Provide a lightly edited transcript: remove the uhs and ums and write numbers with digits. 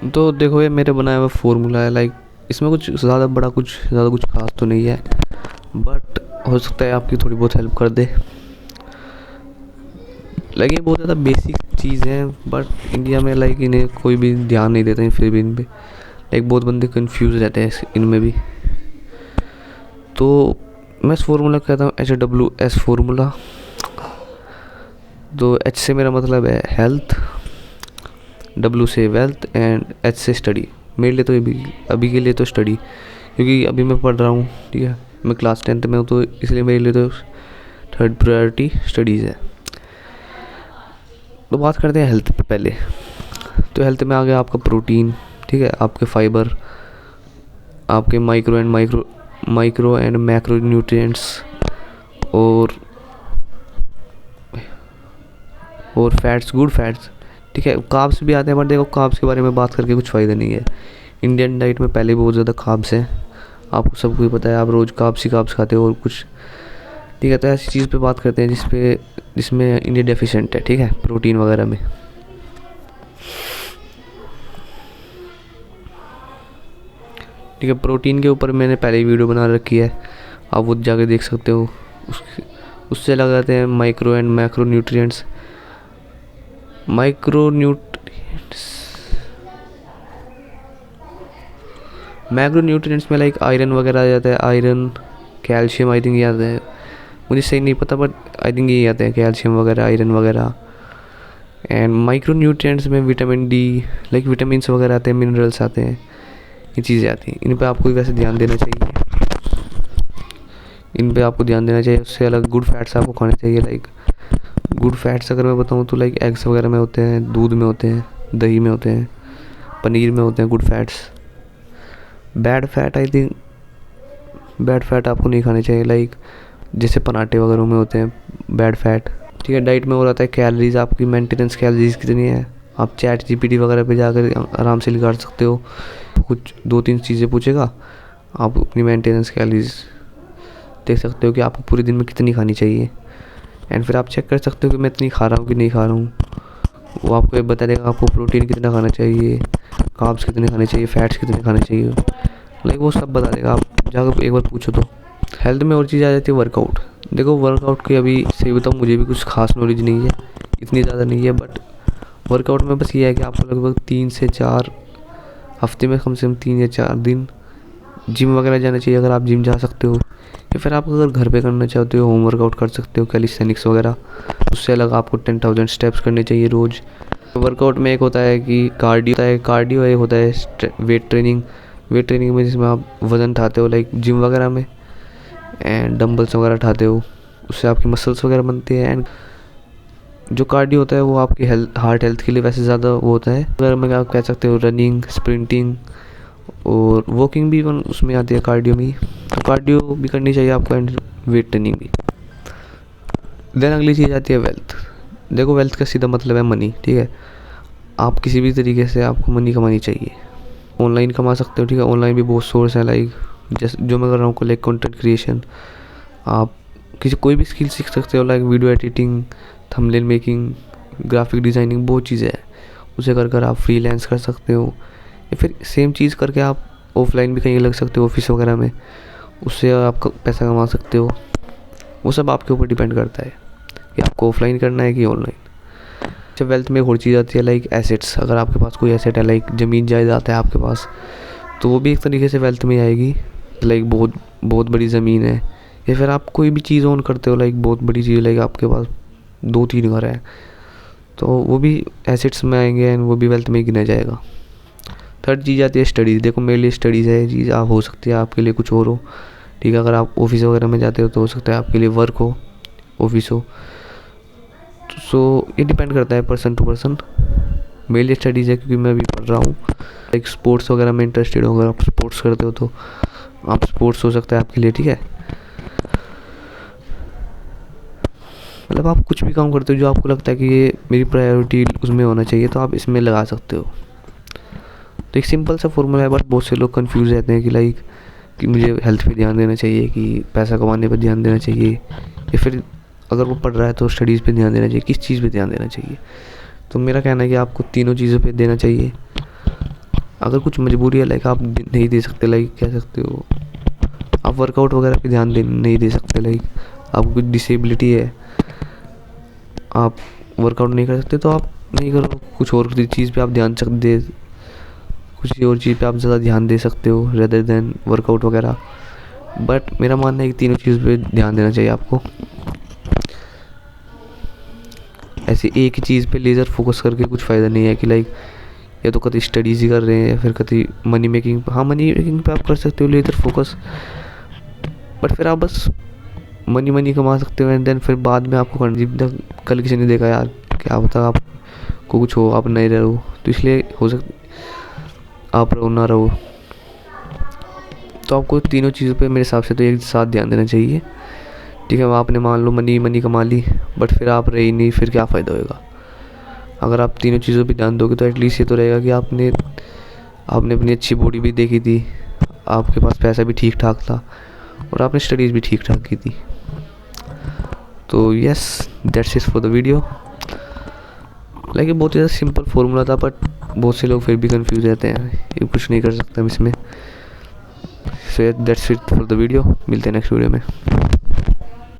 तो देखो ये मेरे बनाया हुआ फार्मूला है, लाइक इसमें कुछ ज़्यादा कुछ खास तो नहीं है, बट हो सकता है आपकी थोड़ी बहुत हेल्प कर दे। लाइक ये बहुत ज़्यादा बेसिक चीज़ है, बट इंडिया में लाइक इन्हें कोई भी ध्यान नहीं देता है, फिर भी इन पे लाइक बहुत बंदे कंफ्यूज रहते हैं इनमें भी। तो मैं इस फार्मूला कहता हूँ HWS फार्मूला। तो H से मेरा मतलब है हेल्थ, W से वेल्थ एंड H से स्टडी। मेरे लिए तो अभी के लिए तो स्टडी, क्योंकि अभी मैं पढ़ रहा हूँ, ठीक है, मैं क्लास 10th में हूँ, तो इसलिए मेरे लिए तो थर्ड प्रायोरिटी स्टडीज़ है। तो बात करते हैं हेल्थ पे पहले। तो हेल्थ में आ गया आपका प्रोटीन, ठीक है, आपके फाइबर, आपके माइक्रो एंड मैक्रो न्यूट्रिएंट्स, और फैट्स, गुड फैट्स, ठीक है। कार्ब्स भी आते हैं, बट देखो कार्ब्स के बारे में बात करके कुछ फ़ायदा नहीं है। इंडियन डाइट में पहले बहुत ज़्यादा कार्ब्स हैं, आपको सबको ही पता है, आप रोज़ कार्ब्स ही कार्ब्स खाते हो और कुछ, ठीक है। तो ऐसी चीज़ पे बात करते हैं जिसमें इंडिया डेफिशिएंट है, ठीक है, प्रोटीन वगैरह में। ठीक है, प्रोटीन के ऊपर मैंने पहले ही वीडियो बना रखी है, आप वो जाके देख सकते हो। उससे लगाते हैं micro and macro nutrients. Macro nutrients में लाइक आयरन वगैरह आ जाता है, आयरन, कैल्शियम, आई थिंक ये आता है, मुझे सही नहीं पता, बट आई थिंक ये आते हैं कैल्शियम वगैरह, आयरन वगैरह। एंड माइक्रो न्यूट्रिएंट्स में विटामिन डी, लाइक विटामिन्स वगैरह आते हैं, मिनरल्स आते हैं, ये चीज़ें आती हैं। इन पे आपको वैसे ध्यान देना चाहिए, उससे अलग गुड फैट्स आपको खाने चाहिए। लाइक गुड फैट्स अगर मैं बताऊँ तो लाइक एग्स वगैरह में होते हैं, दूध में होते हैं, दही में होते हैं, पनीर में होते हैं गुड फैट्स। बैड फैट आपको नहीं खाने चाहिए, लाइक जैसे पराठे वगैरह में होते हैं बैड फैट, ठीक है। डाइट में हो रहा है कैलोरीज, आपकी मेंटेनेंस कैलोरीज कितनी है, आप चैट जीपीटी वगैरह पे जाकर आराम से निकाल सकते हो। कुछ 2-3 चीज़ें पूछेगा, आप अपनी मेंटेनेंस कैलोरीज देख सकते हो कि आपको पूरे दिन में कितनी खानी चाहिए। एंड फिर आप चेक कर सकते हो कि मैं इतनी खा रहा हूँ कि नहीं खा रहा हूँ। वो आपको ये बता देगा आपको प्रोटीन कितना खाना चाहिए, कार्ब्स कितने खाने चाहिए, फैट्स कितने खाने चाहिए, लाइक वो सब बता देगा, आप जाकर एक बार पूछो तो। हेल्थ में और चीज़ आ जाती है वर्कआउट। देखो वर्कआउट की अभी सही बताऊँ मुझे भी कुछ खास नॉलेज नहीं है, इतनी ज़्यादा नहीं है, बट वर्कआउट में बस ये है कि आपको लगभग 3 से 4 हफ्ते में कम से कम 3 या 4 दिन जिम वगैरह जाना चाहिए, अगर आप जिम जा सकते हो। या फिर आप अगर घर पे करना चाहते हो, होम वर्कआउट कर सकते हो, कैलिस्थेनिक्स वगैरह। उससे अलग आपको 10,000 स्टेप्स करने चाहिए रोज़। वर्कआउट में एक होता है कि कार्डियो एक होता है वेट ट्रेनिंग में जिसमें आप वज़न उठाते हो, लाइक जिम वगैरह में, एंड डंबल्स वगैरह उठाते हो, उससे आपकी मसल्स वगैरह बनती है। एंड जो कार्डियो होता है वो आपकी हार्ट हेल्थ के लिए वैसे ज़्यादा वो होता है। अगर मैं आप कह सकते हो रनिंग, स्प्रिंटिंग और वॉकिंग भी उसमें आती है कार्डियो में। तो कार्डियो भी करनी चाहिए आपको, एंड वेट ट्रेनिंग भी। देन अगली चीज़ आती है वेल्थ। देखो वेल्थ का सीधा मतलब है मनी, ठीक है। आप किसी भी तरीके से आपको मनी कमानी चाहिए, ऑनलाइन कमा सकते हो, ठीक है। ऑनलाइन भी बहुत सोर्स हैं, लाइक जैसे जो मैं कर रहा हूँ, लाइक कंटेंट क्रिएशन, आप कोई भी स्किल सीख सकते हो, like video editing, thumbnail making, graphic designing, बहुत चीज़ें हैं। उसे कर आप फ्रीलांस कर सकते हो, या फिर सेम चीज़ करके आप ऑफलाइन भी कहीं लग सकते हो, ऑफिस वगैरह में, उससे आप पैसा कमा सकते हो। वो सब आपके ऊपर डिपेंड करता है कि आपको ऑफलाइन करना है कि ऑनलाइन। अच्छा, वेल्थ में एक और चीज़ आती है लाइक एसेट्स। अगर आपके पास कोई एसेट है, लाइक ज़मीन जायदाद है आपके पास, तो वो भी एक तरीके से वेल्थ में आएगी। लाइक बहुत बड़ी ज़मीन है, या फिर आप कोई भी चीज़ ओन करते हो, लाइक बहुत बड़ी चीज़, लाइक आपके पास 2-3 घर है, तो वो भी एसेट्स में आएंगे, एंड वो भी वेल्थ में गिना जाएगा। थर्ड चीज़ आती है स्टडीज़। देखो मेरे लिए स्टडीज़ है चीज़, आप हो सकती है आपके लिए कुछ और हो, ठीक है। अगर आप ऑफिस वगैरह में जाते हो तो हो सकता है आपके लिए वर्क हो, ऑफिस हो। सो ये डिपेंड करता है पर्सन टू पर्सन। मेरे लिए स्टडीज़ है क्योंकि मैं अभी पढ़ रहा हूँ। लाइक स्पोर्ट्स वगैरह में इंटरेस्टेड हो, अगर आप स्पोर्ट्स करते हो तो आप स्पोर्ट्स हो सकता है आपके लिए, ठीक है। मतलब आप कुछ भी काम करते हो जो आपको लगता है कि ये मेरी प्रायोरिटी उसमें होना चाहिए, तो आप इसमें लगा सकते हो। तो एक सिंपल सा फॉर्मूला है, बट बहुत से लोग कंफ्यूज रहते हैं कि लाइक कि मुझे हेल्थ पे ध्यान देना चाहिए, कि पैसा कमाने पर ध्यान देना चाहिए, या फिर अगर वो पढ़ रहा है तो स्टडीज़ पे ध्यान देना चाहिए, किस चीज़ पे ध्यान देना चाहिए। तो मेरा कहना है कि आपको तीनों चीज़ों पे देना चाहिए। अगर कुछ मजबूरी है लाइक आप नहीं दे सकते, लाइक कह सकते हो आप वर्कआउट वगैरह पे ध्यान दे नहीं दे सकते, लाइक आपको कुछ डिसेबिलिटी है, आप वर्कआउट नहीं कर सकते तो आप नहीं करो, कुछ और चीज़ पे आप ध्यान दे, कुछ और चीज़ पे आप ज़्यादा ध्यान दे सकते हो रेदर देन वर्कआउट वगैरह। बट मेरा मानना है कि तीनों चीज़ पे ध्यान देना चाहिए आपको। ऐसे एक ही चीज़ पे लेज़र फोकस करके कुछ फ़ायदा नहीं है कि लाइक या तो कभी स्टडीज़ ही कर रहे हैं या फिर कभी मनी मेकिंग। हाँ, मनी मेकिंग पे आप कर सकते हो लेज़र फोकस, बट फिर आप बस मनी कमा सकते हो एंड देन फिर बाद में आपको कल किसी ने देखा यार, क्या पता आपको कुछ हो, आप नहीं रहो, तो इसलिए हो सकता आप रहो ना रहो। तो आपको तीनों चीज़ों पे मेरे हिसाब से तो एक साथ ध्यान देना चाहिए। ठीक है, आपने मान लो मनी कमा ली बट फिर आप रही नहीं, फिर क्या फ़ायदा होएगा। अगर आप तीनों चीज़ों पे ध्यान दोगे तो एटलीस्ट ये तो रहेगा कि आपने अपनी अच्छी बॉडी भी देखी थी, आपके पास पैसा भी ठीक ठाक था और आपने स्टडीज़ भी ठीक ठाक की थी। तो yes, that's it for the video. Like ये बहुत ज़्यादा सिंपल फार्मूला था बट बहुत से लोग फिर भी कंफ्यूज रहते हैं, ये कुछ नहीं कर सकते हम इसमें। So that's it for the video, मिलते हैं नेक्स्ट वीडियो में।